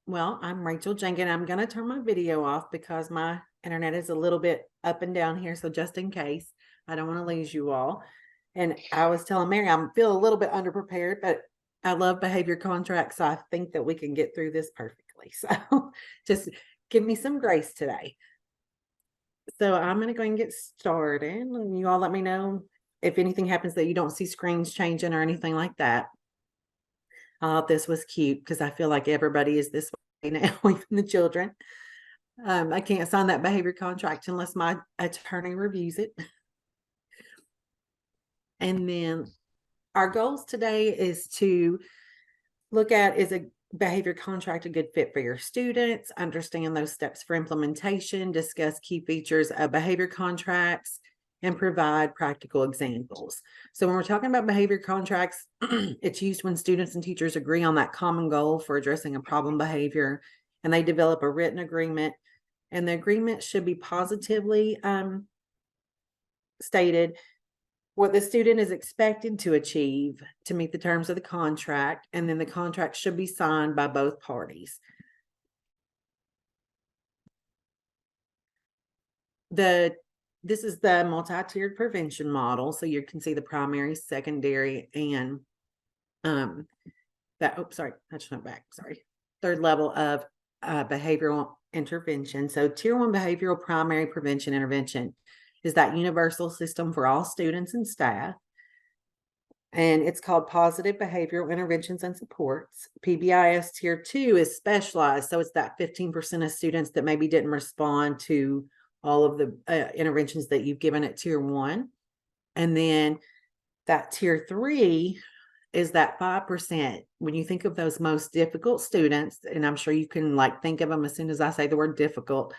Well, I'm Rachel Jenkins. I'm going to turn my video off because my internet is a little bit up and down here. So just in case, I don't want to lose you all. And I was telling Mary, I feel a little bit underprepared, but I love behavior contracts. So I think that we can get through this perfectly. So just give me some grace today. So I'm going to go and get started. And you all let me know if anything happens that you don't see screens changing or anything like that. I thought this was cute because I feel like everybody is this way now, even the children. I can't sign that behavior contract unless my attorney reviews it. And then our goals today is to look at, is a behavior contract a good fit for your students, understand those steps for implementation, discuss key features of behavior contracts, and provide practical examples. So when we're talking about behavior contracts, it's used when students and teachers agree on that common goal for addressing a problem behavior, and they develop a written agreement. And the agreement should be positively stated what the student is expected to achieve to meet the terms of the contract, and then the contract should be signed by both parties. This is the multi-tiered prevention model. So you can see the primary, secondary, and third level of behavioral intervention. So tier 1 behavioral primary prevention intervention is that universal system for all students and staff. And it's called Positive Behavioral Interventions and Supports. PBIS Tier 2 is specialized. So it's that 15% of students that maybe didn't respond to all of the interventions that you've given at Tier 1. And then that Tier 3 is that 5%. When you think of those most difficult students, and I'm sure you can think of them as soon as I say the word difficult,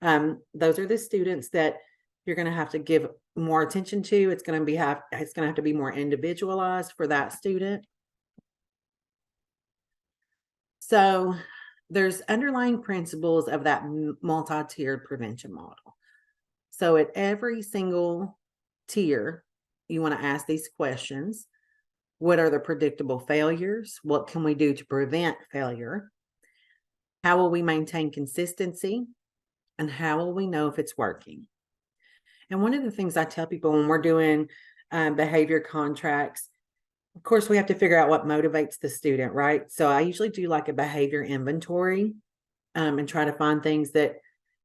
those are the students that you're going to have to give more attention to. It's going to have to be more individualized for that student. So there's underlying principles of that multi-tiered prevention model. So at every single tier, you want to ask these questions. What are the predictable failures? What can we do to prevent failure? How will we maintain consistency? And how will we know if it's working? And one of the things I tell people when we're doing behavior contracts, of course, we have to figure out what motivates the student, right? So I usually do a behavior inventory and try to find things that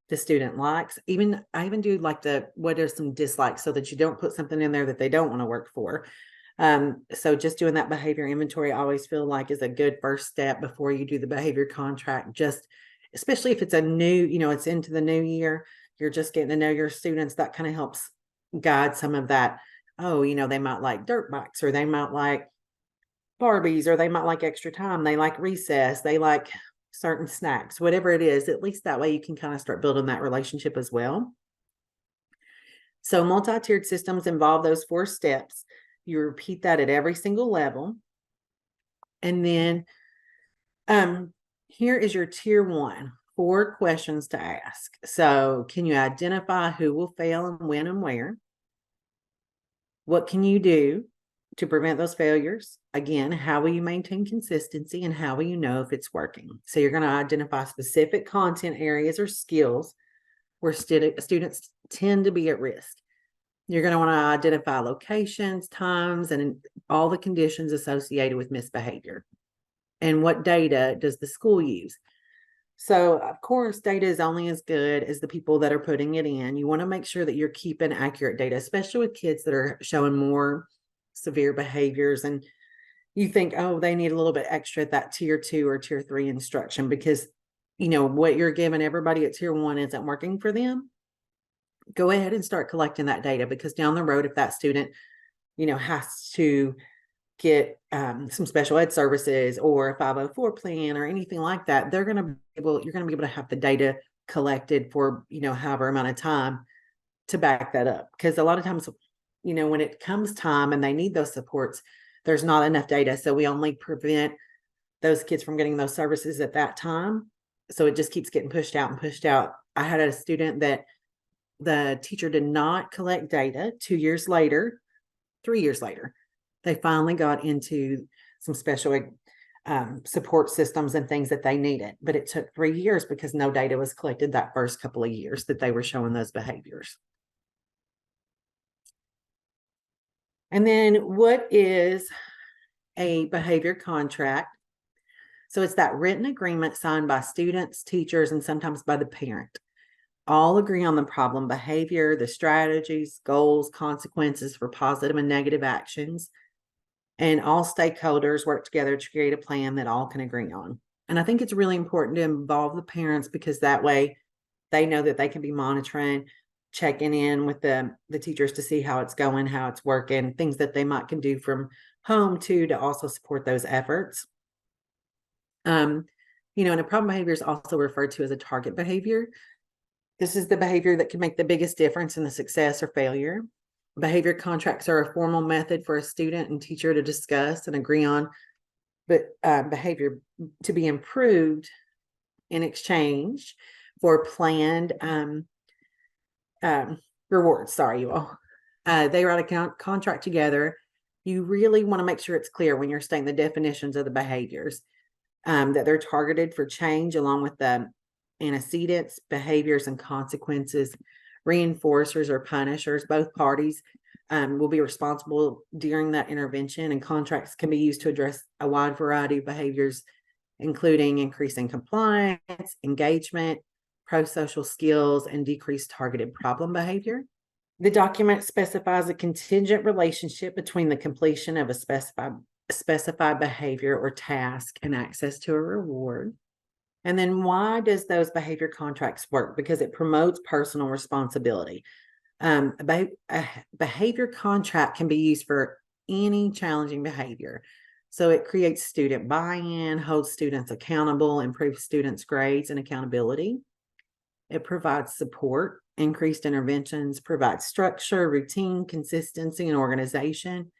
the student likes. I even do what are some dislikes so that you don't put something in there that they don't want to work for. So just doing that behavior inventory, I always feel like is a good first step before you do the behavior contract, especially if it's a new, it's into the new year, you're just getting to know your students. That kind of helps guide some of that. Oh, they might like dirt bikes, or they might like Barbies, or they might like extra time. They like recess. They like certain snacks, whatever it is. At least that way you can kind of start building that relationship as well. So multi-tiered systems involve those 4 steps. You repeat that at every single level. And then here is your tier 1, 4 questions to ask. So can you identify who will fail and when and where? What can you do to prevent those failures? Again, how will you maintain consistency, and how will you know if it's working? So you're going to identify specific content areas or skills where students tend to be at risk. You're going to want to identify locations, times, and all the conditions associated with misbehavior. And what data does the school use? So, of course, data is only as good as the people that are putting it in. You want to make sure that you're keeping accurate data, especially with kids that are showing more severe behaviors. And you think, oh, they need a little bit extra at that tier 2 or tier 3 instruction because, what you're giving everybody at tier 1 isn't working for them. Go ahead and start collecting that data, because down the road, if that student, has to get some special ed services or a 504 plan or anything like that, you're going to be able to have the data collected for, however amount of time to back that up. Because a lot of times, when it comes time and they need those supports, there's not enough data. So we only prevent those kids from getting those services at that time. So it just keeps getting pushed out and pushed out. I had a student that the teacher did not collect data. 2 years later, 3 years later, they finally got into some special support systems and things that they needed. But it took 3 years because no data was collected that first couple of years that they were showing those behaviors. And then what is a behavior contract? So it's that written agreement signed by students, teachers, and sometimes by the parent. All agree on the problem behavior, the strategies, goals, consequences for positive and negative actions. And all stakeholders work together to create a plan that all can agree on. And I think it's really important to involve the parents because that way they know that they can be monitoring, checking in with the teachers to see how it's going, how it's working, things that they might can do from home too to also support those efforts. And a problem behavior is also referred to as a target behavior. This is the behavior that can make the biggest difference in the success or failure. Behavior contracts are a formal method for a student and teacher to discuss and agree on, but behavior to be improved in exchange for planned rewards. Sorry, you all. They write a contract together. You really want to make sure it's clear when you're stating the definitions of the behaviors, that they're targeted for change along with the antecedents, behaviors, and consequences. Reinforcers or punishers, both parties will be responsible during that intervention, and contracts can be used to address a wide variety of behaviors, including increasing compliance, engagement, pro-social skills, and decreased targeted problem behavior. The document specifies a contingent relationship between the completion of a specified behavior or task and access to a reward. And then why does those behavior contracts work? Because it promotes personal responsibility. A behavior contract can be used for any challenging behavior. So it creates student buy-in, holds students accountable, improves students' grades and accountability. It provides support, increased interventions, provides structure, routine, consistency, and organization,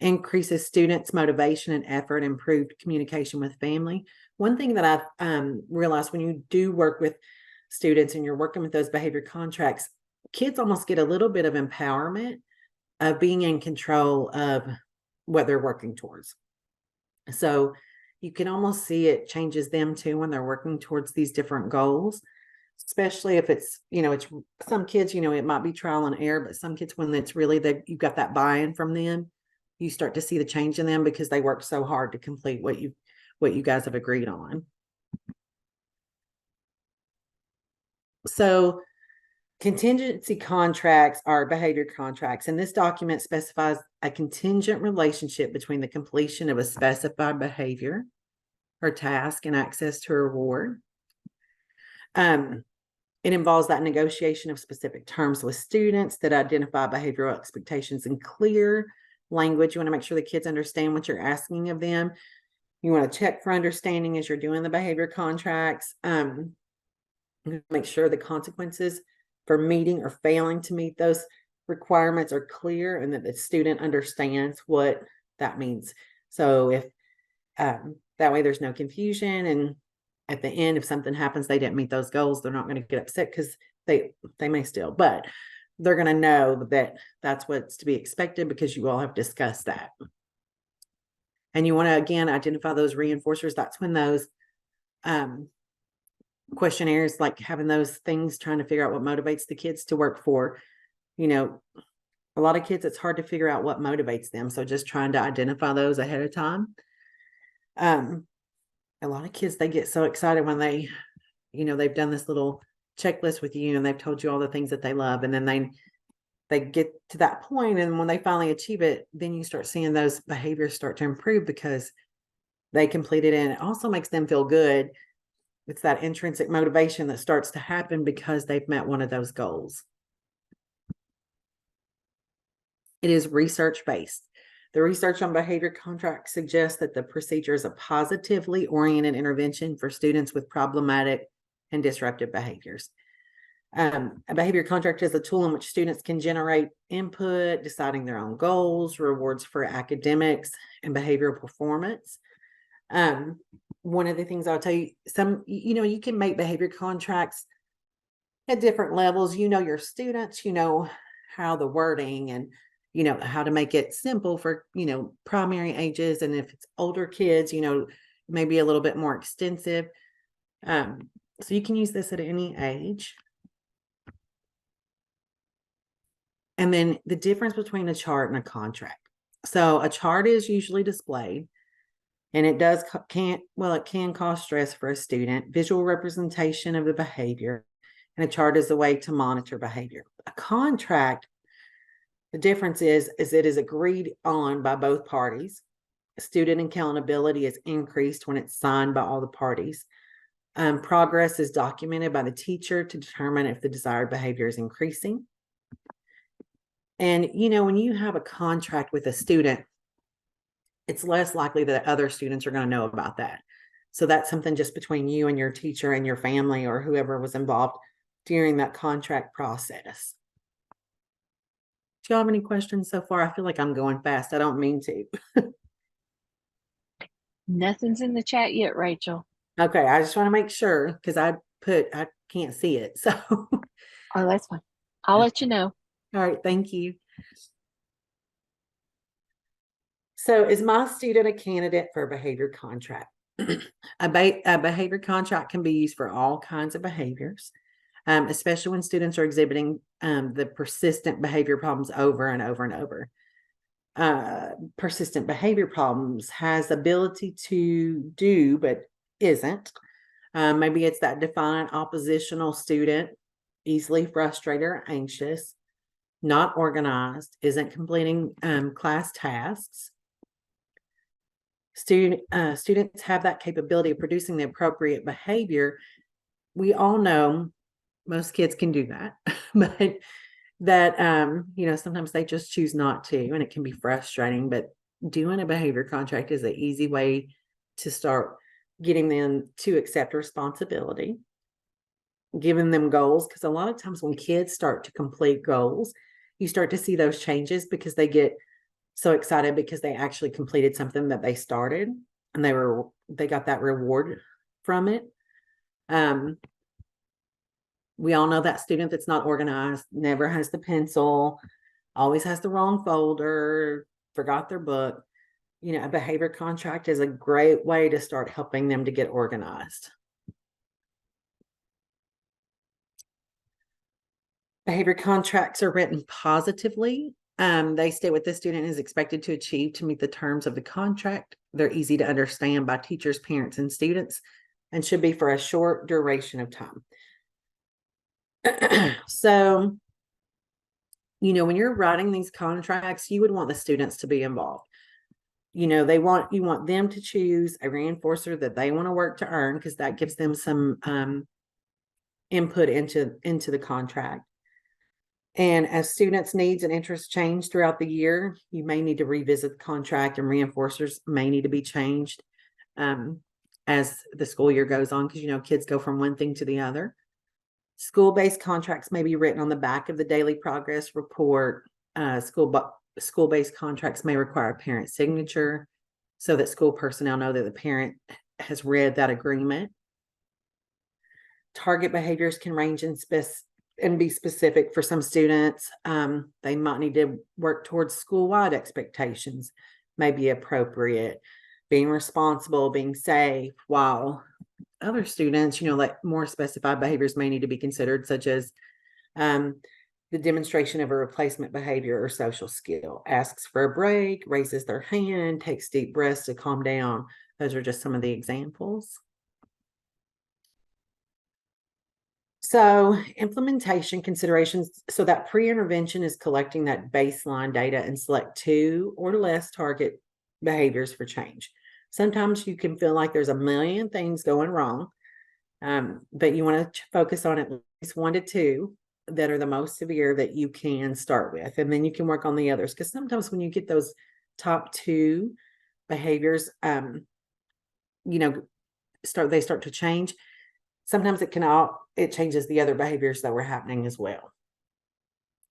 increases students' motivation and effort, improved communication with family. One thing that I've realized when you do work with students and you're working with those behavior contracts, kids almost get a little bit of empowerment of being in control of what they're working towards. So you can almost see it changes them too when they're working towards these different goals, especially if it's, it's some kids, it might be trial and error, but some kids, when it's really that you've got that buy-in from them, you start to see the change in them because they work so hard to complete what you guys have agreed on. So contingency contracts are behavior contracts, and this document specifies a contingent relationship between the completion of a specified behavior or task and access to a reward. It involves that negotiation of specific terms with students that identify behavioral expectations in clear language. You want to make sure the kids understand what you're asking of them. You want to check for understanding as you're doing the behavior contracts. Make sure the consequences for meeting or failing to meet those requirements are clear and that the student understands what that means. So if that way there's no confusion, and at the end, if something happens, they didn't meet those goals, they're not going to get upset because they may still, but they're going to know that that's what's to be expected because you all have discussed that. And you want to, again, identify those reinforcers. That's when those questionnaires, like having those things, trying to figure out what motivates the kids to work for, a lot of kids, it's hard to figure out what motivates them. So just trying to identify those ahead of time. A lot of kids, they get so excited when they, they've done this little checklist with you and they've told you all the things that they love. And then they get to that point, and when they finally achieve it, then you start seeing those behaviors start to improve because they completed it. And it also makes them feel good. It's that intrinsic motivation that starts to happen because they've met one of those goals. It is research-based. The research on behavior contracts suggests that the procedure is a positively oriented intervention for students with problematic and disruptive behaviors. A behavior contract is a tool in which students can generate input, deciding their own goals, rewards for academics, and behavioral performance. One of the things I'll tell you, you can make behavior contracts at different levels. Your students, how the wording and how to make it simple for, primary ages. And if it's older kids, maybe a little bit more extensive. So you can use this at any age. And then the difference between a chart and a contract. So a chart is usually displayed, and it can cause stress for a student. Visual representation of the behavior, and a chart is a way to monitor behavior. A contract, the difference is it is agreed on by both parties. Student accountability is increased when it's signed by all the parties. Progress is documented by the teacher to determine if the desired behavior is increasing. And, when you have a contract with a student, it's less likely that other students are going to know about that. So that's something just between you and your teacher and your family or whoever was involved during that contract process. Do y'all have any questions so far? I feel like I'm going fast. I don't mean to. Nothing's in the chat yet, Rachel. Okay, I just want to make sure because I can't see it. So, Oh, that's fine. I'll let you know. All right, thank you. So is my student a candidate for a behavior contract? A behavior contract can be used for all kinds of behaviors, especially when students are exhibiting the persistent behavior problems over and over and over. Persistent behavior problems has the ability to do, but isn't. Maybe it's that defiant oppositional student, easily frustrated or anxious, not organized, isn't completing class tasks. Students have that capability of producing the appropriate behavior. We all know most kids can do that, but that, sometimes they just choose not to, and it can be frustrating. But doing a behavior contract is an easy way to start getting them to accept responsibility, giving them goals. Because a lot of times when kids start to complete goals, you start to see those changes because they get so excited because they actually completed something that they started and they got that reward from it. We all know that student that's not organized, never has the pencil, always has the wrong folder, forgot their book. A behavior contract is a great way to start helping them to get organized. Behavior contracts are written positively. They state what the student is expected to achieve to meet the terms of the contract. They're easy to understand by teachers, parents, and students, and should be for a short duration of time. So, when you're writing these contracts, you would want the students to be involved. You want them to choose a reinforcer that they want to work to earn, because that gives them some input into the contract. And as students' needs and interests change throughout the year, you may need to revisit the contract, and reinforcers may need to be changed as the school year goes on, because, kids go from one thing to the other. School-based contracts may be written on the back of the daily progress report. School-based contracts may require a parent signature so that school personnel know that the parent has read that agreement. Target behaviors can range and be specific for some students. They might need to work towards school-wide expectations, may be appropriate, being responsible, being safe, while other students, like more specified behaviors may need to be considered, such as the demonstration of a replacement behavior or social skill, asks for a break, raises their hand, takes deep breaths to calm down. Those are just some of the examples. So implementation considerations. So that pre-intervention is collecting that baseline data and select 2 or less target behaviors for change. Sometimes you can feel like there's a million things going wrong, but you want to focus on at least 1 to 2 that are the most severe that you can start with, and then you can work on the others. Because sometimes when you get those top 2 behaviors, they start to change. Sometimes it changes the other behaviors that were happening as well.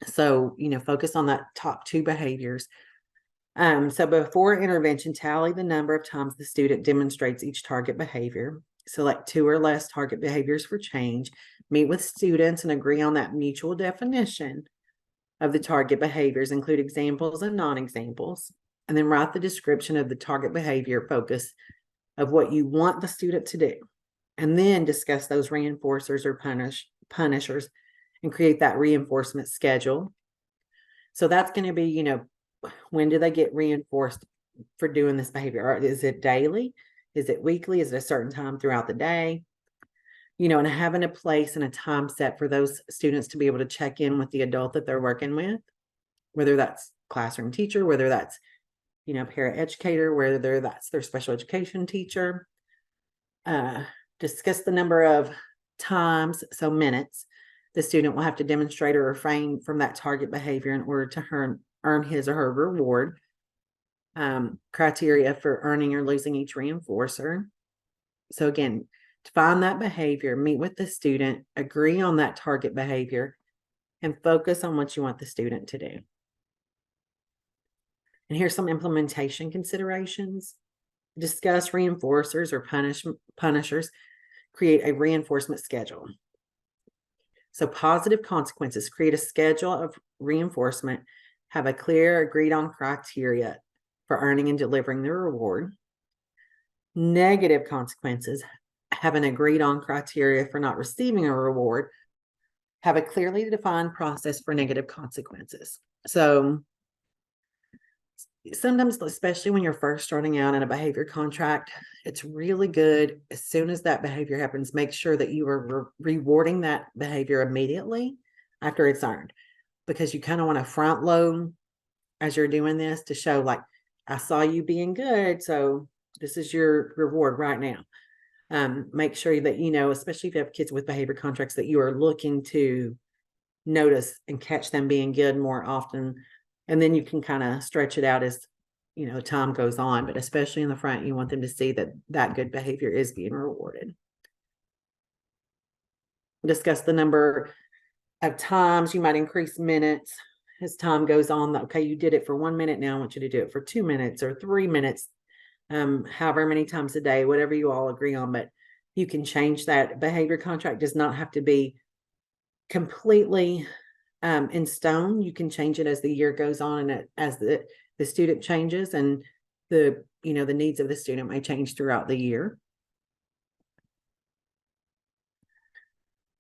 So, focus on that top 2 behaviors. So before intervention, tally the number of times the student demonstrates each target behavior. Select 2 or less target behaviors for change. Meet with students and agree on that mutual definition. of the target behaviors, include examples and non-examples, and then write the description of the target behavior focus of what you want the student to do, and then discuss those reinforcers or punishers and create that reinforcement schedule. So that's going to be, when do they get reinforced for doing this behavior? Or is it daily? Is it weekly? Is it a certain time throughout the day? And having a place and a time set for those students to be able to check in with the adult that they're working with, whether that's classroom teacher, whether that's, paraeducator, whether that's their special education teacher. Discuss the number of times, so minutes, the student will have to demonstrate or refrain from that target behavior in order to earn his or her reward. Criteria for earning or losing each reinforcer. So again, define that behavior, meet with the student, agree on that target behavior, and focus on what you want the student to do. And here's some implementation considerations. Discuss reinforcers or punishers. Create a reinforcement schedule. So positive consequences, create a schedule of reinforcement, have a clear agreed on criteria for earning and delivering the reward. Negative consequences, have an agreed on criteria for not receiving a reward, have a clearly defined process for negative consequences. So sometimes, especially when you're first starting out in a behavior contract, it's really good as soon as that behavior happens, make sure that you are rewarding that behavior immediately after it's earned, because you kind of want to front load as you're doing this to show, like, I saw you being good, so this is your reward right now. Make sure that, especially if you have kids with behavior contracts, that you are looking to notice and catch them being good more often. And then you can kind of stretch it out as, time goes on, but especially in the front, you want them to see that that good behavior is being rewarded. Discuss the number of times. You might increase minutes as time goes on. Okay, you did it for 1 minute. Now I want you to do it for 2 minutes or 3 minutes, however many times a day, whatever you all agree on, but you can change that. Behavior contract does not have to be completely in stone. You can change it as the year goes on, and as the student changes, and the needs of the student may change throughout the year.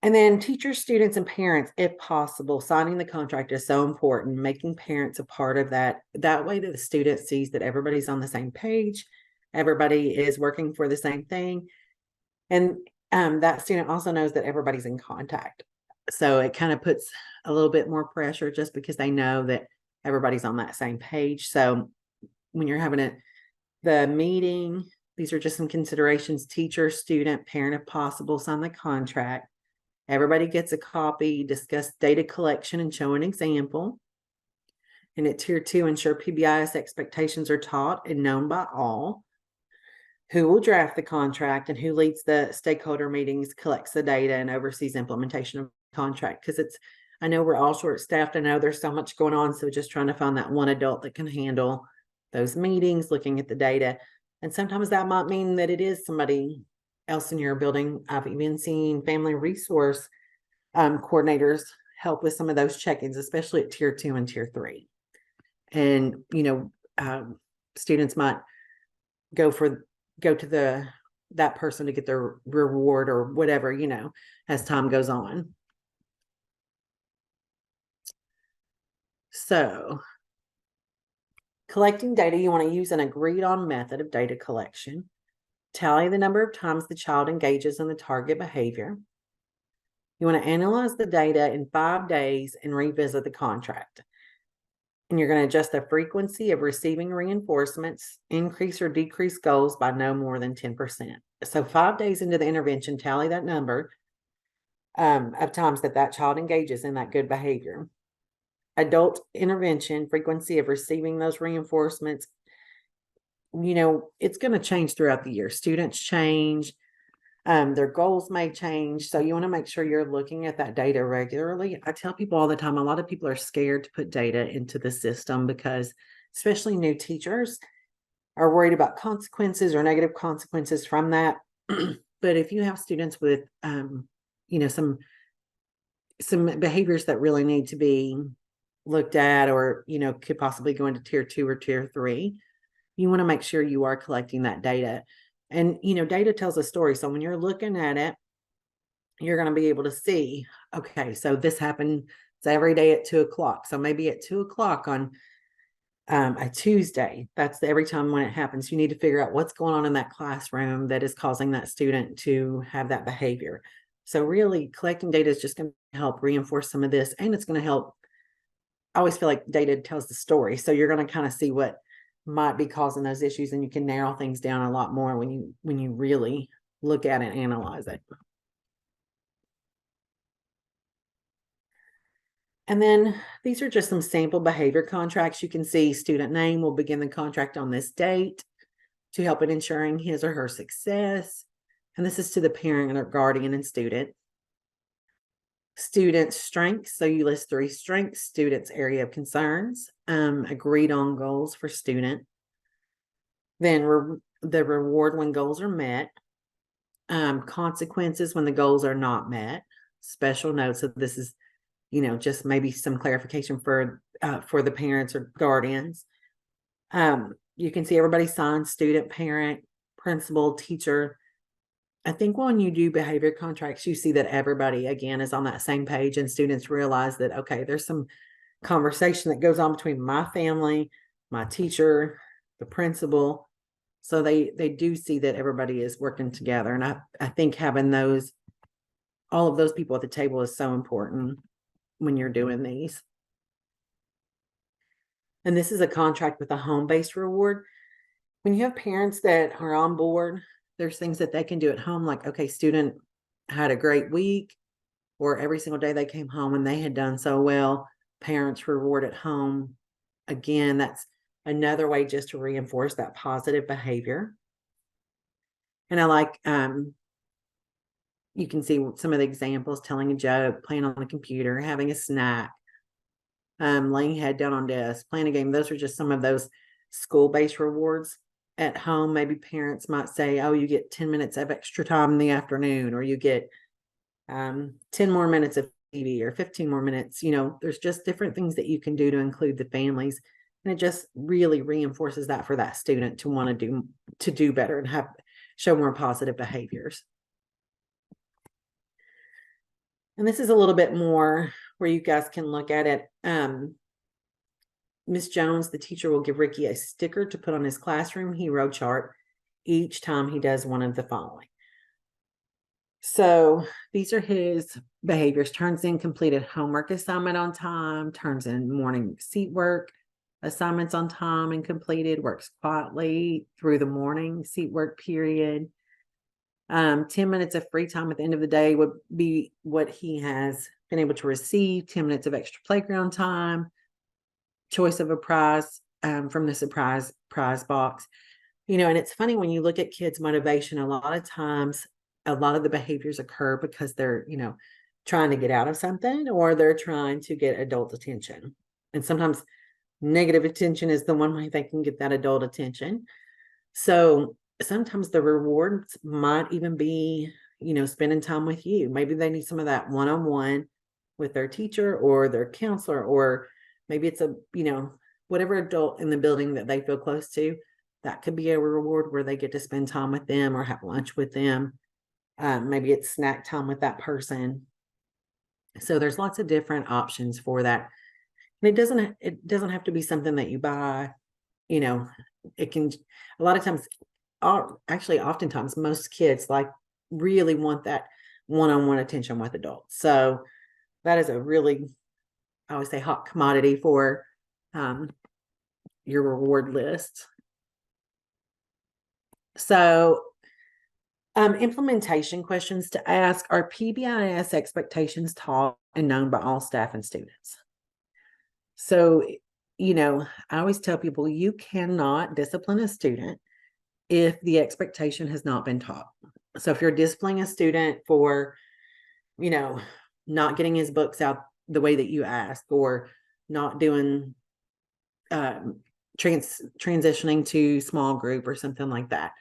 And then teachers, students, and parents, if possible, signing the contract is so important, making parents a part of that. That way that the student sees that everybody's on the same page, everybody is working for the same thing. And that student also knows that everybody's in contact. So it kind of puts a little bit more pressure just because they know that everybody's on that same page. So when you're having the meeting, these are just some considerations. Teacher, student, parent, if possible, sign the contract. Everybody gets a copy. Discuss data collection and show an example. And at Tier 2, ensure PBIS expectations are taught and known by all. Who will draft the contract and who leads the stakeholder meetings, collects the data, and oversees implementation of the contract. Because I know we're all short-staffed. I know there's so much going on. So just trying to find that one adult that can handle those meetings, looking at the data. And sometimes that might mean that it is somebody else in your building. I've even seen family resource coordinators help with some of those check-ins, especially at Tier 2 and Tier 3. And, students might go to that person to get their reward or whatever, as time goes on. So collecting data, you want to use an agreed on method of data collection. Tally the number of times the child engages in the target behavior. You want to analyze the data in 5 days and revisit the contract. And you're going to adjust the frequency of receiving reinforcements, increase or decrease goals by no more than 10%. So 5 days into the intervention, tally that number of times that child engages in that good behavior. Adult intervention, frequency of receiving those reinforcements, it's going to change throughout the year. Students change, their goals may change. So you want to make sure you're looking at that data regularly. I tell people all the time, a lot of people are scared to put data into the system because especially new teachers are worried about consequences or negative consequences from that. But if you have students with, some behaviors that really need to be looked at, or, could possibly go into tier 2 or tier 3. You want to make sure you are collecting that data. And, data tells a story. So when you're looking at it, you're going to be able to see, okay, so this happened. It's every day at 2:00. So maybe at 2:00 on a Tuesday, that's every time when it happens, you need to figure out what's going on in that classroom that is causing that student to have that behavior. So really collecting data is just going to help reinforce some of this, and it's going to help. I always feel like data tells the story. So you're going to kind of see what might be causing those issues, and you can narrow things down a lot more when you really look at it and analyze it. And then these are just some sample behavior contracts. You can see student name will begin the contract on this date to help in ensuring his or her success. And this is to the parent or guardian and student. Student strengths. So you list 3 strengths: student's area of concerns, agreed on goals for student, then the reward when goals are met, consequences when the goals are not met, special notes. So this is, just maybe some clarification for the parents or guardians. You can see everybody signs: student, parent, principal, teacher. I think when you do behavior contracts, you see that everybody, again, is on that same page, and students realize that, okay, there's some conversation that goes on between my family, my teacher, the principal. So they do see that everybody is working together. And I think having all of those people at the table is so important when you're doing these. And this is a contract with a home-based reward. When you have parents that are on board, there's things that they can do at home, like, okay, student had a great week, or every single day they came home and they had done so well, parents reward at home. Again, that's another way just to reinforce that positive behavior. And I like, you can see some of the examples: telling a joke, playing on the computer, having a snack, laying head down on desk, playing a game. Those are just some of those school-based rewards. At home, maybe parents might say, oh, you get 10 minutes of extra time in the afternoon, or you get 10 more minutes of TV, or 15 more minutes. There's just different things that you can do to include the families. And it just really reinforces that for that student to want to do better and show more positive behaviors. And this is a little bit more where you guys can look at it. Miss Jones, the teacher, will give Ricky a sticker to put on his classroom hero chart each time he does one of the following. So these are his behaviors: turns in completed homework assignment on time, turns in morning seat work assignments on time and completed, works quietly through the morning seat work period. 10 minutes of free time at the end of the day would be what he has been able to receive. 10 minutes of extra playground time, choice of a prize from the surprise prize box. And it's funny when you look at kids' motivation, a lot of times, a lot of the behaviors occur because they're, trying to get out of something, or they're trying to get adult attention. And sometimes negative attention is the one way they can get that adult attention. So sometimes the rewards might even be, spending time with you. Maybe they need some of that one-on-one with their teacher or their counselor, or maybe it's whatever adult in the building that they feel close to. That could be a reward where they get to spend time with them or have lunch with them. Maybe it's snack time with that person. So there's lots of different options for that. And it doesn't have to be something that you buy. It can, a lot of times, actually oftentimes, most kids really want that one-on-one attention with adults. So that is a really, I always say, hot commodity for your reward list. So implementation questions to ask: are PBIS expectations taught and known by all staff and students? So, I always tell people, you cannot discipline a student if the expectation has not been taught. So if you're disciplining a student for, not getting his books out the way that you ask, or not doing transitioning to small group or something like that,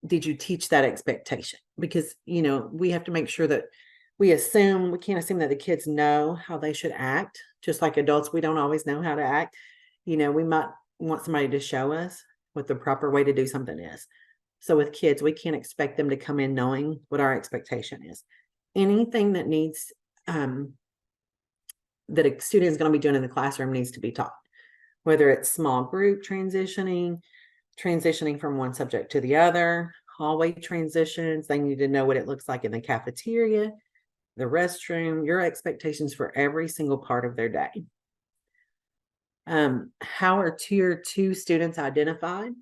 did you teach that expectation? Because we have to make sure that we can't assume that the kids know how they should act. Just like adults, we don't always know how to act. We might want somebody to show us what the proper way to do something is. So with kids, we can't expect them to come in knowing what our expectation is. Anything that needs, that a student is going to be doing in the classroom needs to be taught, whether it's small group transitioning from one subject to the other, hallway transitions. They need to know what it looks like in the cafeteria, the restroom, your expectations for every single part of their day. How are tier 2 students identified?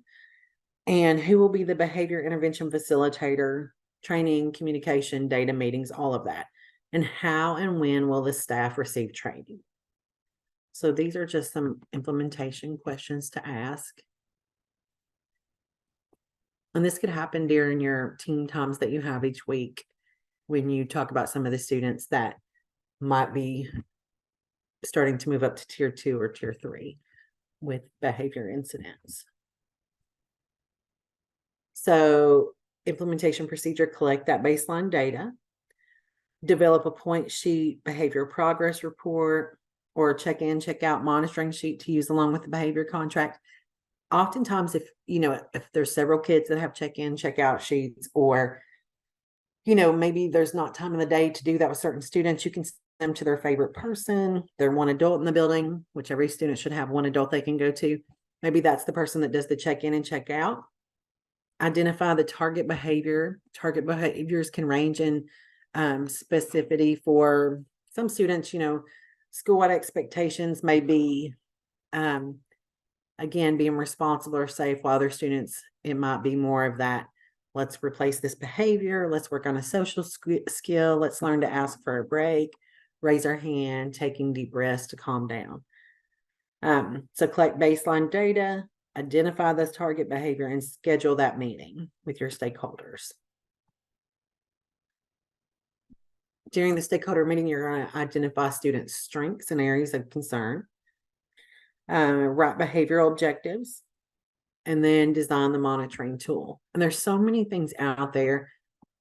And who will be the behavior intervention facilitator, training, communication, data meetings, all of that? And how and when will the staff receive training? So these are just some implementation questions to ask. And this could happen during your team times that you have each week when you talk about some of the students that might be starting to move up to tier 2 or tier 3 with behavior incidents. So implementation procedure, collect that baseline data, develop a point sheet, behavior progress report, or check-in, check-out monitoring sheet to use along with the behavior contract. Oftentimes, if there's several kids that have check-in, check-out sheets, or maybe there's not time in the day to do that with certain students, you can send them to their favorite person, their one adult in the building, which every student should have one adult they can go to. Maybe that's the person that does the check-in and check-out. Identify the target behavior. Target behaviors can range in specificity for some students. School-wide expectations may be, again, being responsible or safe, while other students, it might be more of that. Let's replace this behavior. Let's work on a social skill. Let's learn to ask for a break, raise our hand, taking deep breaths to calm down. So collect baseline data, identify this target behavior, and schedule that meeting with your stakeholders. During the stakeholder meeting, you're going to identify students' strengths and areas of concern, write behavioral objectives, and then design the monitoring tool. And there's so many things out there.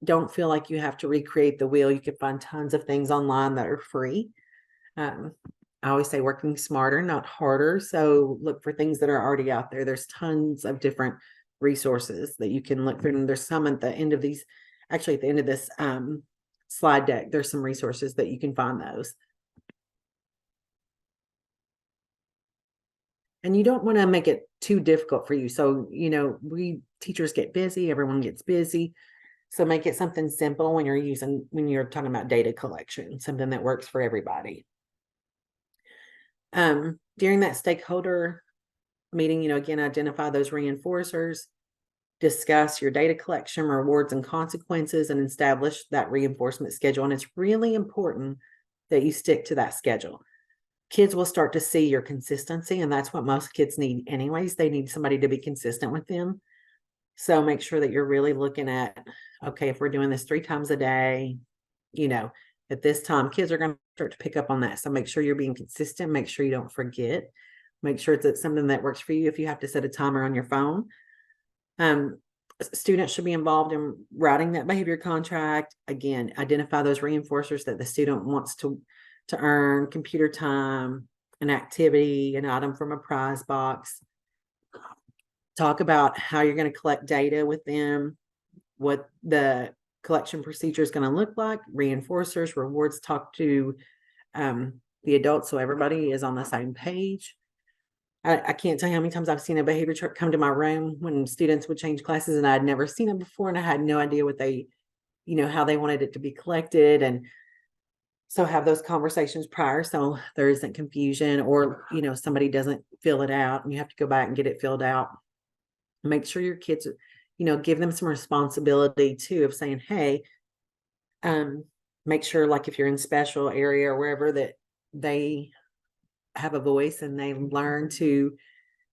Don't feel like you have to recreate the wheel. You can find tons of things online that are free. I always say working smarter, not harder. So look for things that are already out there. There's tons of different resources that you can look through. And there's some at the end of these, actually at the end of this slide deck, there's some resources that you can find those. And you don't want to make it too difficult for you. So, we teachers get busy, everyone gets busy. So make it something simple when you're talking about data collection, something that works for everybody. During that stakeholder meeting, again, identify those reinforcers, discuss your data collection, rewards, and consequences, and establish that reinforcement schedule. And it's really important that you stick to that schedule. Kids will start to see your consistency, and that's what most kids need anyways. They need somebody to be consistent with them. So make sure that you're really looking at, okay, if we're doing this 3 times a day, at this time, kids are going to start to pick up on that. So make sure you're being consistent. Make sure you don't forget. Make sure it's something that works for you. If you have to set a timer on your phone, students should be involved in writing that behavior contract. Again, identify those reinforcers that the student wants to earn: computer time, an activity, an item from a prize box. Talk about how you're going to collect data with them, what the collection procedure is going to look like, reinforcers, rewards. Talk to the adults so everybody is on the same page. I can't tell you how many times I've seen a behavior chart come to my room when students would change classes, and I had never seen it before, and I had no idea what they, how they wanted it to be collected. And so have those conversations prior so there isn't confusion, or, somebody doesn't fill it out and you have to go back and get it filled out. Make sure your kids, give them some responsibility too of saying, hey, make sure, like if you're in special area or wherever, that they have a voice and they learn to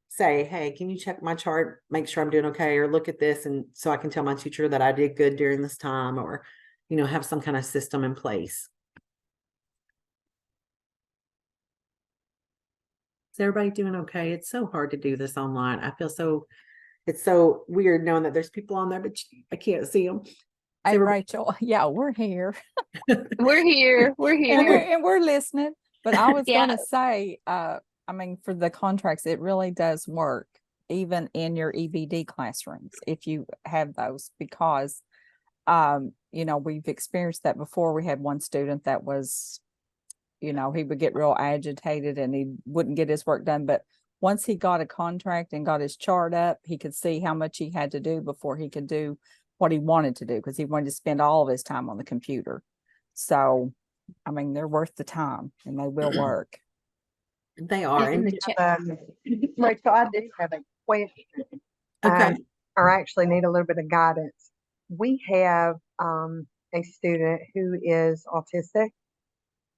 say, hey, can you check my chart, make sure I'm doing okay, or look at this, and so I can tell my teacher that I did good during this time, or, have some kind of system in place. Is everybody doing okay? It's so hard to do this online. I feel it's so weird knowing that there's people on there, but I can't see them. Hey, Rachel. Yeah, we're here. We're here. We're And we're here. and we're listening. But I was Yeah. gonna say, I mean, for the contracts, it really does work, even in your EVD classrooms, if you have those, because you know, we've experienced that before. We had one student that was, you know, he would get real agitated and he wouldn't get his work done. But once he got a contract and got his chart up, he could see how much he had to do before he could do what he wanted to do, because he wanted to spend all of his time on the computer. So, I mean, they're worth the time and they will work. They are. In And the chat. Rachel, I do have a question, okay. or actually need a little bit of guidance. We have a student who is autistic,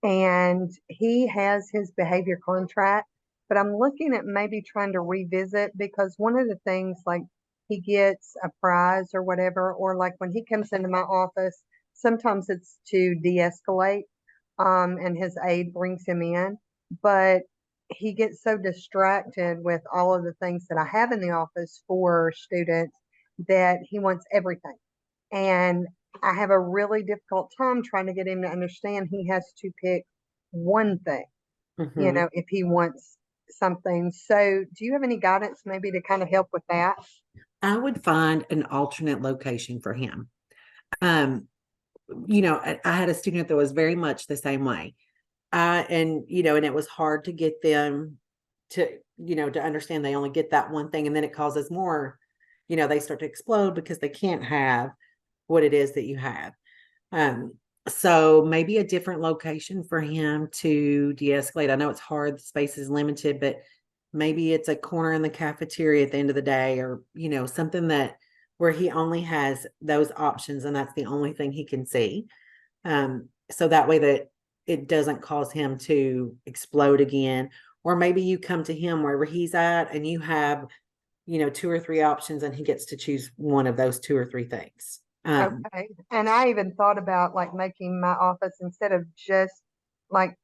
and he has his behavior contract, but I'm looking at maybe trying to revisit, because one of the things, like, he gets a prize or whatever, or like when he comes into my office, sometimes it's to de-escalate, and his aide brings him in, but he gets so distracted with all of the things that I have in the office for students that he wants everything. And I have a really difficult time trying to get him to understand he has to pick one thing, Mhm. if he wants something. So, do you have any guidance maybe to kind of help with that? I would find an alternate location for him. Um, I had a student that was very much the same way. And it was hard to get them to understand they only get that one thing. And then it causes more, they start to explode because they can't have what it is that you have. Um, so maybe a different location for him to de-escalate. I know it's hard, the space is limited, but maybe it's a corner in the cafeteria at the end of the day, or, something that where he only has those options and that's the only thing he can see. So that way that it doesn't cause him to explode again. Or maybe you come to him wherever he's at and you have, two or three options and he gets to choose one of those two or three things. Okay. And I even thought about like making my office, instead of just like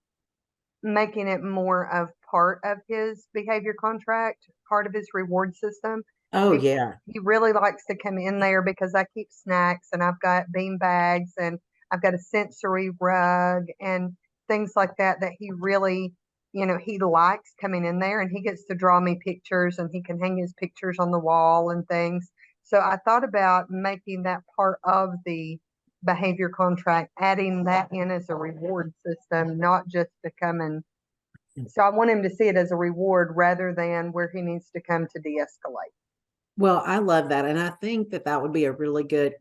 making it more of part of his behavior contract, part of his reward system. Oh yeah. He really likes to come in there because I keep snacks, and I've got bean bags, and I've got a sensory rug and things like that he really, he likes coming in there, and he gets to draw me pictures, and he can hang his pictures on the wall and things. So I thought about making that part of the behavior contract, adding that in as a reward system, not just to come and, so I want him to see it as a reward rather than where he needs to come to de-escalate. Well, I love that. And I think that that would be a really good,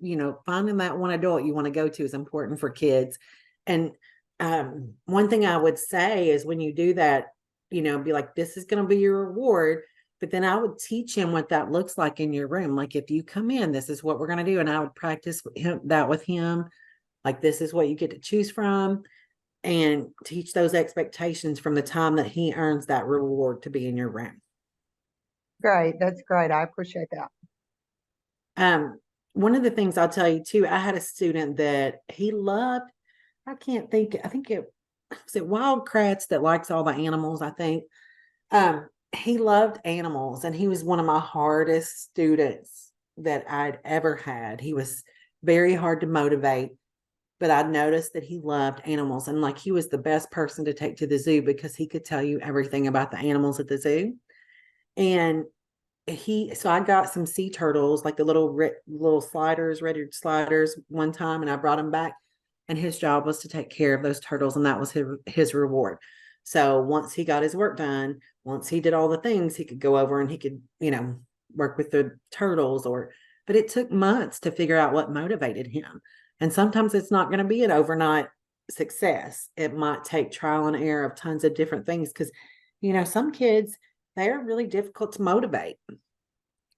finding that one adult you want to go to is important for kids. And one thing I would say is when you do that, be like, this is going to be your reward. But then I would teach him what that looks like in your room. Like, if you come in, this is what we're going to do. And I would practice that with him. Like, this is what you get to choose from, and teach those expectations from the time that he earns that reward to be in your room. Great. That's great. I appreciate that. One of the things I'll tell you too, I had a student that he loved, I think it was it Wild Kratts that likes all the animals, I think. He loved animals, and he was one of my hardest students that I'd ever had. He was very hard to motivate, but I noticed that he loved animals, and like he was the best person to take to the zoo because he could tell you everything about the animals at the zoo. And so I got some sea turtles, like the little sliders, red sliders, one time, and I brought them back. And his job was to take care of those turtles, and that was his reward. So once he got his work done, once he did all the things, he could go over and he could, work with the turtles. But it took months to figure out what motivated him. And sometimes it's not going to be an overnight success. It might take trial and error of tons of different things because, some kids, they are really difficult to motivate.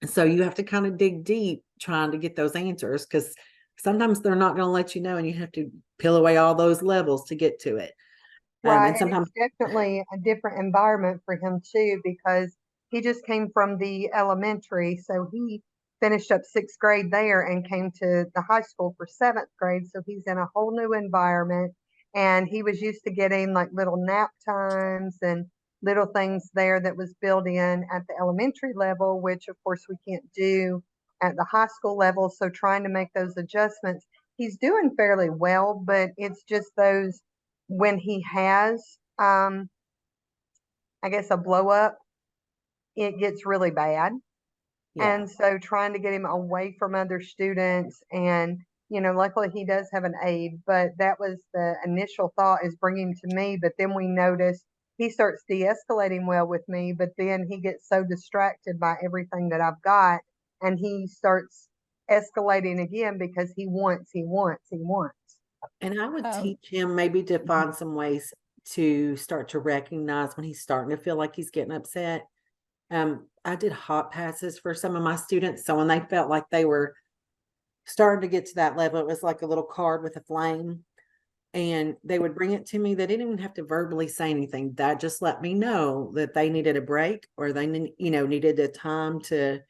So you have to kind of dig deep trying to get those answers, because sometimes they're not going to let you know, and you have to peel away all those levels to get to it. Right. And sometimes it's definitely a different environment for him too, because he just came from the elementary. So he finished up sixth grade there and came to the high school for seventh grade. So he's in a whole new environment, and he was used to getting like little nap times and little things there that was built in at the elementary level, which of course we can't do at the high school level. So trying to make those adjustments, he's doing fairly well, but it's just those when he has, I guess, a blow up, it gets really bad. Yeah. And so trying to get him away from other students and, luckily he does have an aide, but that was the initial thought is bring him to me. But then we noticed he starts de-escalating well with me, but then he gets so distracted by everything that I've got and he starts escalating again because he wants. And I would Oh. teach him maybe to find some ways to start to recognize when he's starting to feel like he's getting upset. I did hot passes for some of my students. So when they felt like they were starting to get to that level, it was like a little card with a flame. And they would bring it to me. They didn't even have to verbally say anything. That just let me know that they needed a break or they needed a time to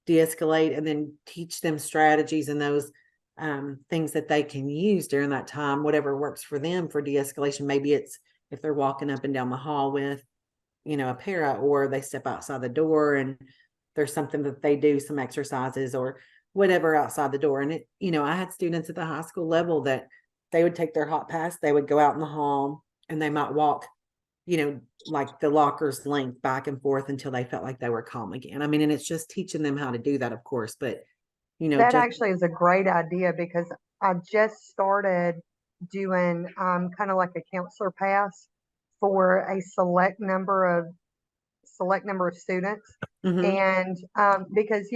de-escalate, and then teach them strategies and those things that they can use during that time, whatever works for them for de-escalation. Maybe it's if they're walking up and down the hall with a para, or they step outside the door and there's something that they do, some exercises or whatever outside the door. And I had students at the high school level that they would take their hot pass, they would go out in the hall and they might walk, like the locker's length back and forth until they felt like they were calm again. I mean, and it's just teaching them how to do that, of course, but That just actually is a great idea because I just started doing kind of like a counselor pass for a select number of students. Mhm. And because,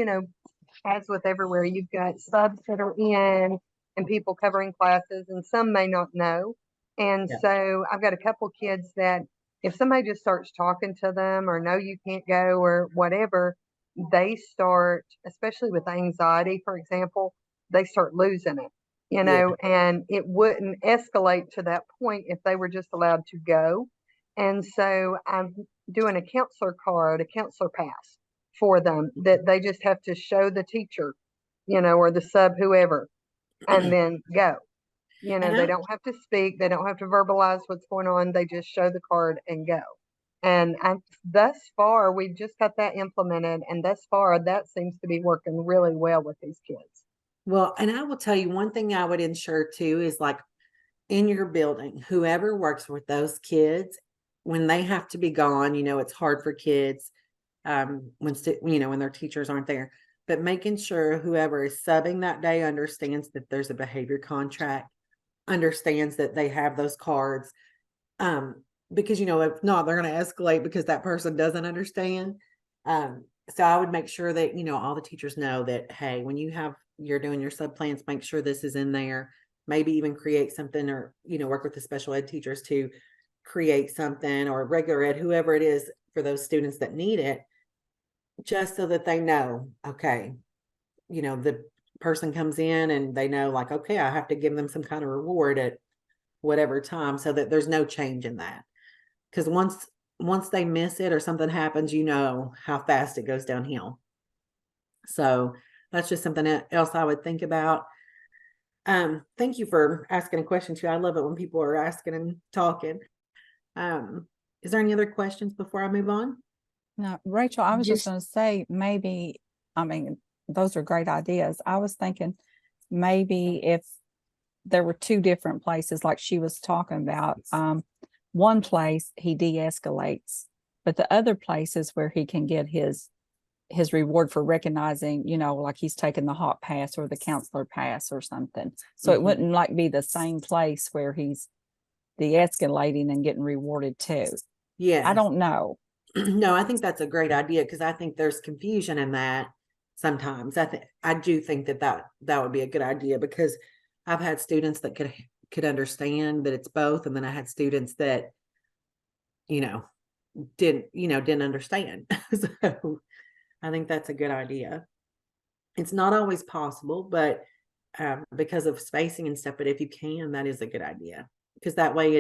as with everywhere, you've got subs that are in and people covering classes, and some may not know. And Yeah. so I've got a couple kids that if somebody just starts talking to them or no, you can't go or whatever, they start, especially with anxiety, for example, they start losing it, Yeah. and it wouldn't escalate to that point if they were just allowed to go. And so I'm doing a counselor card, a counselor pass for them that they just have to show the teacher, or the sub, whoever, and then go. And They don't have to speak, they don't have to verbalize what's going on, they just show the card and go. And thus far, we've just got that implemented, and thus far, that seems to be working really well with these kids. Well, and I will tell you one thing I would ensure too is like in your building, whoever works with those kids, when they have to be gone, it's hard for kids when their teachers aren't there, but making sure whoever is subbing that day understands that there's a behavior contract, understands that they have those cards. Because if not, they're going to escalate because that person doesn't understand. So I would make sure that all the teachers know that, hey, when you're doing your sub plans, make sure this is in there. Maybe even create something, or work with the special ed teachers to create something, or regular ed, whoever it is, for those students that need it, just so that they know, okay, the person comes in and they know, like, okay, I have to give them some kind of reward at whatever time, so that there's no change in that. Because once they miss it or something happens, how fast it goes downhill. So that's just something else I would think about. Thank you for asking a question too. I love it when people are asking and talking. Is there any other questions before I move on? No, Rachel, I was just Just going to say maybe, those are great ideas. I was thinking maybe if there were two different places like she was talking about, one place he de-escalates, but the other places where he can get his reward for recognizing, like he's taking the hot pass or the counselor pass or something. So it wouldn't like be the same place where he's de-escalating and getting rewarded too. Yeah. I don't know. No, I think that's a great idea, because I think there's confusion in that sometimes. I do think that would be a good idea, because I've had students that could understand that it's both, and then I had students that didn't understand. So I think that's a good idea. It's not always possible, but because of spacing and stuff, but if you can, that is a good idea, because that way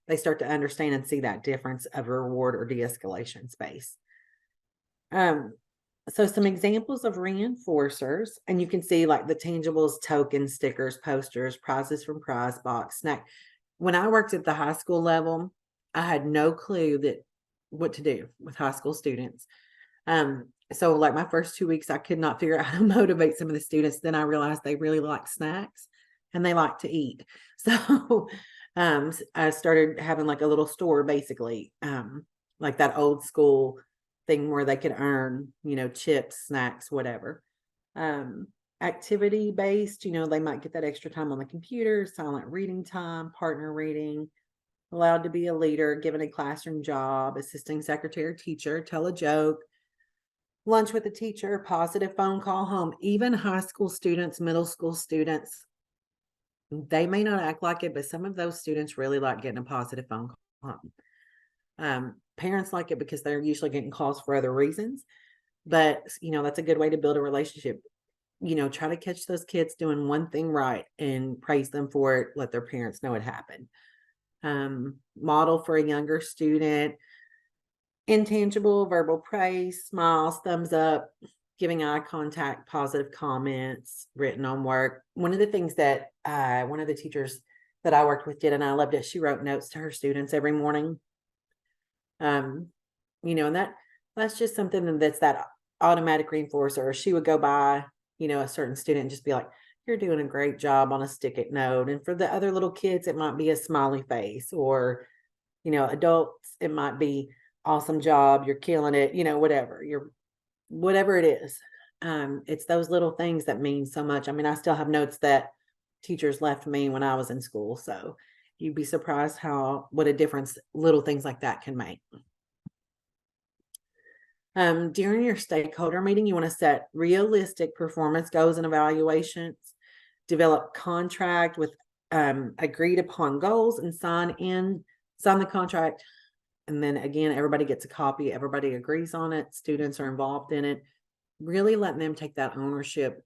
they start to understand and see that difference of reward or de-escalation space. So some examples of reinforcers, and you can see like the tangibles, tokens, stickers, posters, prizes from prize box, snack. When I worked at the high school level, I had no clue what to do with high school students. So like my first 2 weeks, I could not figure out how to motivate some of the students. Then I realized they really like snacks. and they like to eat. So I started having like a little store, basically, like that old school thing where they could earn, chips, snacks, whatever. Activity based, they might get that extra time on the computer, silent reading time, partner reading, allowed to be a leader, given a classroom job, assisting secretary or teacher, tell a joke, lunch with the teacher, positive phone call home. Even high school students, middle school students, they may not act like it, but some of those students really like getting a positive phone call home. Parents like it because they're usually getting calls for other reasons, but that's a good way to build a relationship. Try to catch those kids doing one thing right and praise them for it. Let their parents know it happened. Model for a younger student, intangible, verbal praise, smiles, thumbs up, giving eye contact, positive comments, written on work. One of the things that one of the teachers that I worked with did, and I loved it, she wrote notes to her students every morning. And that's just something that's that automatic reinforcer. She would go by, a certain student and just be like, "You're doing a great job," on a stick-it note. And for the other little kids, it might be a smiley face, or, adults, it might be, "Awesome job, you're killing it," whatever it is. It's those little things that mean so much. I mean, I still have notes that teachers left me when I was in school. So you'd be surprised what a difference little things like that can make. During your stakeholder meeting, you want to set realistic performance goals and evaluations, develop contract with agreed upon goals, and sign the contract. And then again, everybody gets a copy, everybody agrees on it, students are involved in it. Really letting them take that ownership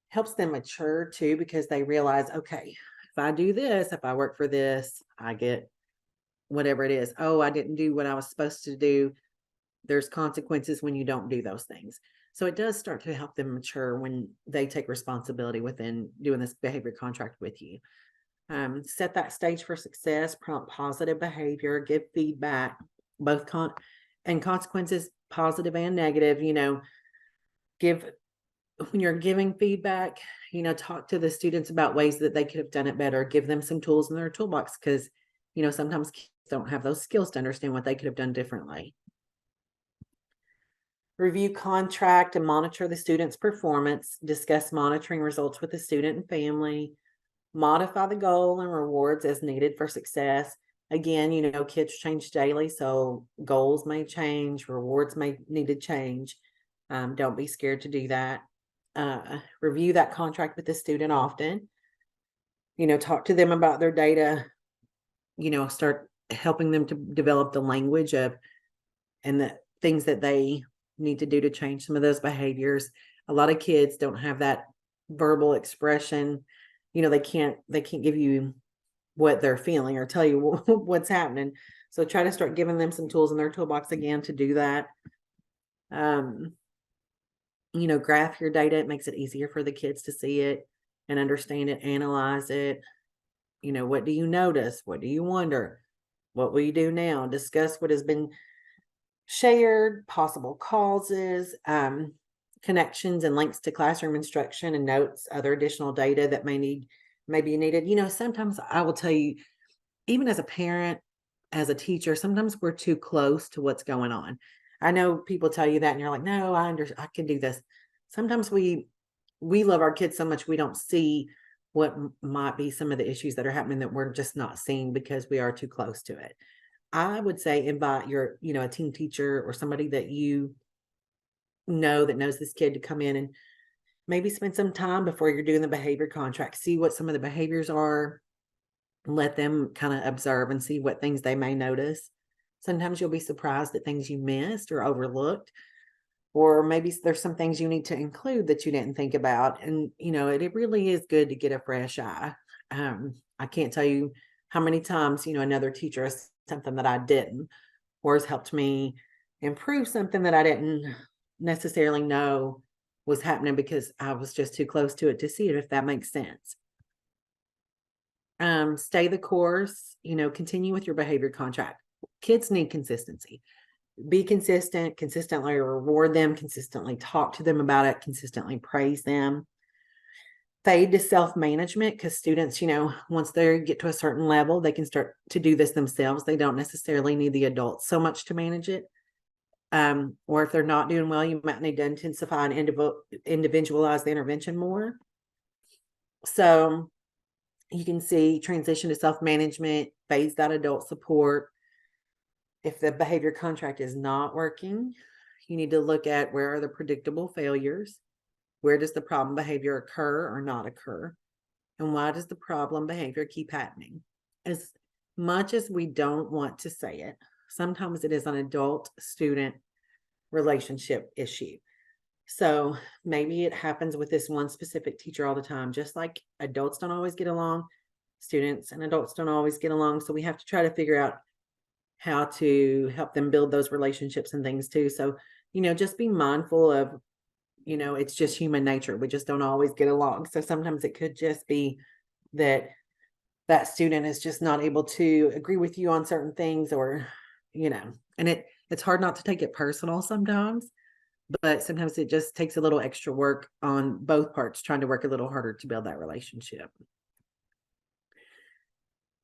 helps them mature too, because they realize, okay, if I do this, if I work for this, I get whatever it is. Oh, I didn't do what I was supposed to do. There's consequences when you don't do those things. So it does start to help them mature when they take responsibility within doing this behavior contract with you. Set that stage for success, prompt positive behavior, give feedback, both consequences, positive and negative. When you're giving feedback, talk to the students about ways that they could have done it better. Give them some tools in their toolbox, because sometimes kids don't have those skills to understand what they could have done differently. Review contract and monitor the student's performance. Discuss monitoring results with the student and family. Modify the goal and rewards as needed for success. Again, kids change daily, so goals may change, rewards may need to change. Don't be scared to do that. Review that contract with the student often. Talk to them about their data. Start helping them to develop the language of and the things that they need to do to change some of those behaviors. A lot of kids don't have that verbal expression. They can't give you what they're feeling or tell you what's happening. So try to start giving them some tools in their toolbox again to do that. Graph your data. It makes it easier for the kids to see it and understand it, analyze it. What do you notice? What do you wonder? What will you do now? Discuss what has been shared, possible causes, connections and links to classroom instruction and notes, other additional data that may be needed. Sometimes I will tell you, even as a parent, as a teacher, sometimes we're too close to what's going on. I know people tell you that and you're like, no, I can do this. Sometimes we love our kids so much we don't see what might be some of the issues that are happening that we're just not seeing because we are too close to it. I would say invite your, a team teacher or somebody that that knows this kid to come in and maybe spend some time before you're doing the behavior contract. See what some of the behaviors are. Let them kind of observe and see what things they may notice. Sometimes you'll be surprised at things you missed or overlooked, or maybe there's some things you need to include that you didn't think about. And, it really is good to get a fresh eye. I can't tell you how many times, another teacher has something that I didn't, or has helped me improve something that I didn't necessarily know was happening because I was just too close to it to see it, if that makes sense. Stay the course, continue with your behavior contract. Kids need consistency. Be consistent, consistently reward them, consistently talk to them about it, consistently praise them. Fade to self-management, because students, once they get to a certain level, they can start to do this themselves. They don't necessarily need the adults so much to manage it. Or if they're not doing well, you might need to intensify and individualize the intervention more. So you can see transition to self-management, phase that adult support. If the behavior contract is not working, you need to look at where are the predictable failures. Where does the problem behavior occur or not occur? And why does the problem behavior keep happening? As much as we don't want to say it, sometimes it is an adult-student relationship issue. So maybe it happens with this one specific teacher all the time, just like adults don't always get along, students and adults don't always get along. So we have to try to figure out how to help them build those relationships and things too. So, just be mindful of, it's just human nature. We just don't always get along. So sometimes it could just be that that student is just not able to agree with you on certain things, or, and it's hard not to take it personal sometimes, but sometimes it just takes a little extra work on both parts, trying to work a little harder to build that relationship.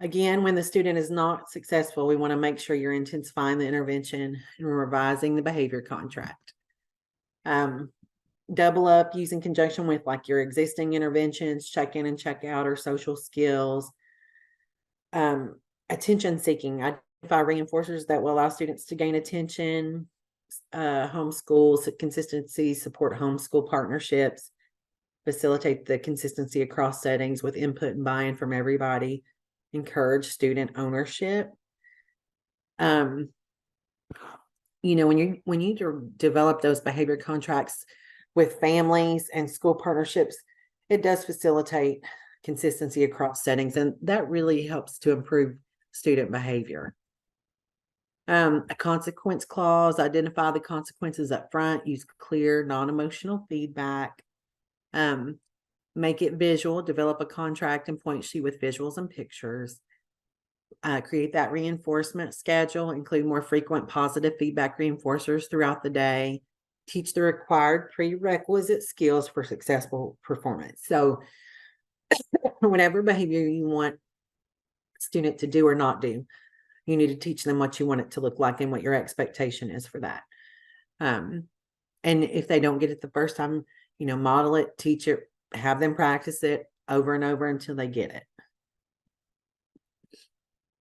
Again, when the student is not successful, we want to make sure you're intensifying the intervention and revising the behavior contract. Double up, use in conjunction with like your existing interventions, check in and check out, or social skills. Attention seeking, identify reinforcers that will allow students to gain attention. Homeschool consistency, support homeschool partnerships, facilitate the consistency across settings with input and buy-in from everybody. Encourage student ownership. When you develop those behavior contracts with families and school partnerships, it does facilitate consistency across settings, and that really helps to improve student behavior. A consequence clause, identify the consequences up front, use clear, non-emotional feedback. Make it visual, develop a contract and point sheet with visuals and pictures. Create that reinforcement schedule, include more frequent positive feedback reinforcers throughout the day. Teach the required prerequisite skills for successful performance. So whatever behavior you want a student to do or not do, you need to teach them what you want it to look like and what your expectation is for that. And if they don't get it the first time, model it, teach it, have them practice it over and over until they get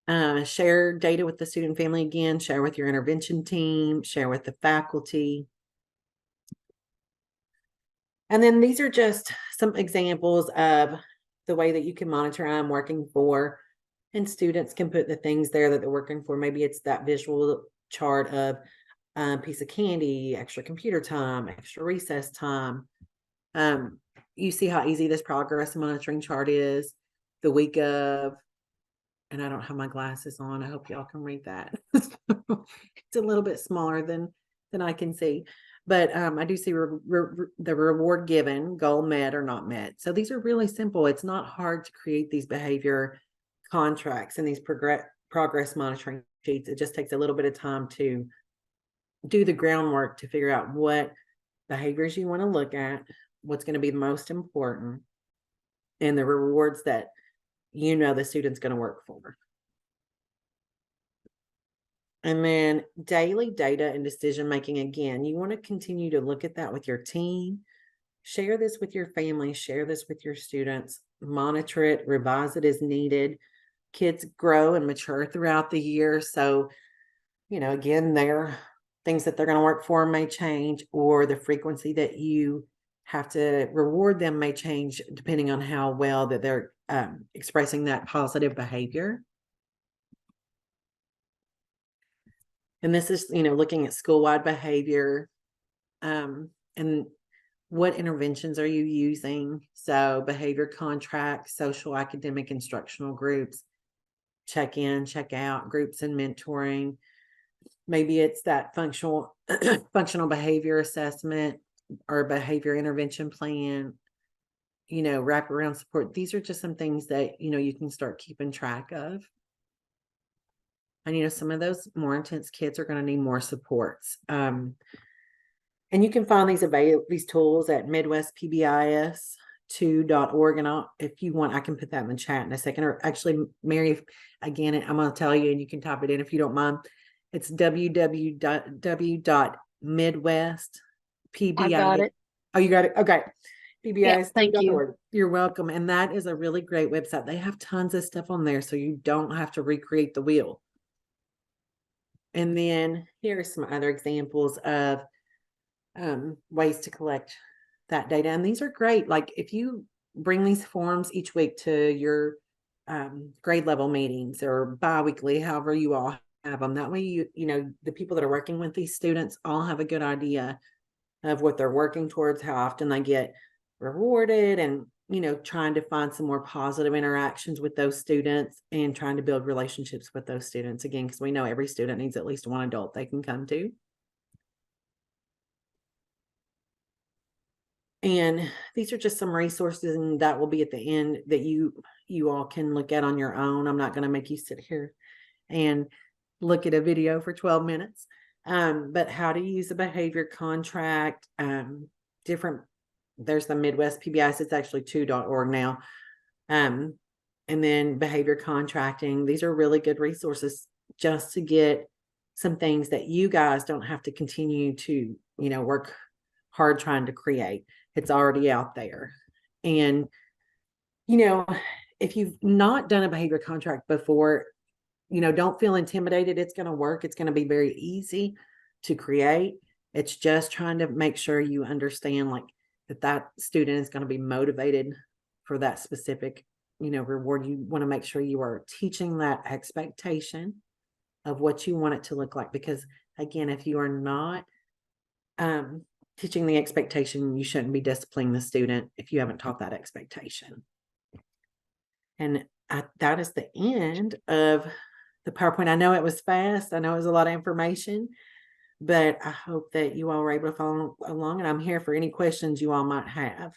it. Share data with the student family again, share with your intervention team, share with the faculty. And then these are just some examples of the way that you can monitor I'm working for, and students can put the things there that they're working for. Maybe it's that visual chart of piece of candy, extra computer time, extra recess time. You see how easy this progress monitoring chart is. The week of, and I don't have my glasses on. I hope y'all can read that. It's a little bit smaller than I can see, but I do see the reward given, goal met or not met. So these are really simple. It's not hard to create these behavior contracts and these progress monitoring sheets. It just takes a little bit of time to do the groundwork to figure out what behaviors you want to look at, what's going to be the most important, and the rewards that the student's going to work for. And then daily data and decision making. Again, you want to continue to look at that with your team. Share this with your family, share this with your students, monitor it, revise it as needed. Kids grow and mature throughout the year. So, again, their things that they're going to work for may change, or the frequency that you have to reward them may change depending on how well that they're expressing that positive behavior. And this is, looking at school-wide behavior, and what interventions are you using? So behavior contracts, social, academic, instructional groups, check in, check out groups, and mentoring. Maybe it's that functional behavior assessment or behavior intervention plan, wraparound support. These are just some things that, you can start keeping track of. And, some of those more intense kids are going to need more supports. And you can find these tools at Midwest PBIS. 2.org. And if you want, I can put that in the chat in a second. Or actually, Mary, again, I'm going to tell you, and you can type it in if you don't mind. It's www.midwestpbi. I got it. Oh, you got it? Okay. thank you. PBISD.org. You're welcome. And that is a really great website. They have tons of stuff on there, so you don't have to recreate the wheel. And then here are some other examples of ways to collect that data. And these are great. Like if you bring these forms each week to your grade level meetings or bi-weekly, however you all have them, that way you know the people that are working with these students all have a good idea of what they're working towards, how often they get rewarded, and you know, trying to find some more positive interactions with those students and trying to build relationships with those students again, because we know every student needs at least one adult they can come to. And these are just some resources, and that will be at the end that you all can look at on your own. I'm not going to make you sit here and look at a video for 12 minutes. But how to use a behavior contract, there's the Midwest PBIs, it's actually 2.org now. And then behavior contracting. These are really good resources just to get some things that you guys don't have to continue to, you know, work hard trying to create. It's already out there. And, you know, if you've not done a behavior contract before, you know, don't feel intimidated. It's going to work. It's going to be very easy to create. It's just trying to make sure you understand like that student is going to be motivated for that specific, you know, reward. You want to make sure you are teaching that expectation of what you want it to look like. Because again, if you are not teaching the expectation, you shouldn't be disciplining the student if you haven't taught that expectation. And that is the end of the PowerPoint. I know it was fast. I know it was a lot of information, but I hope that you all were able to follow along, and I'm here for any questions you all might have.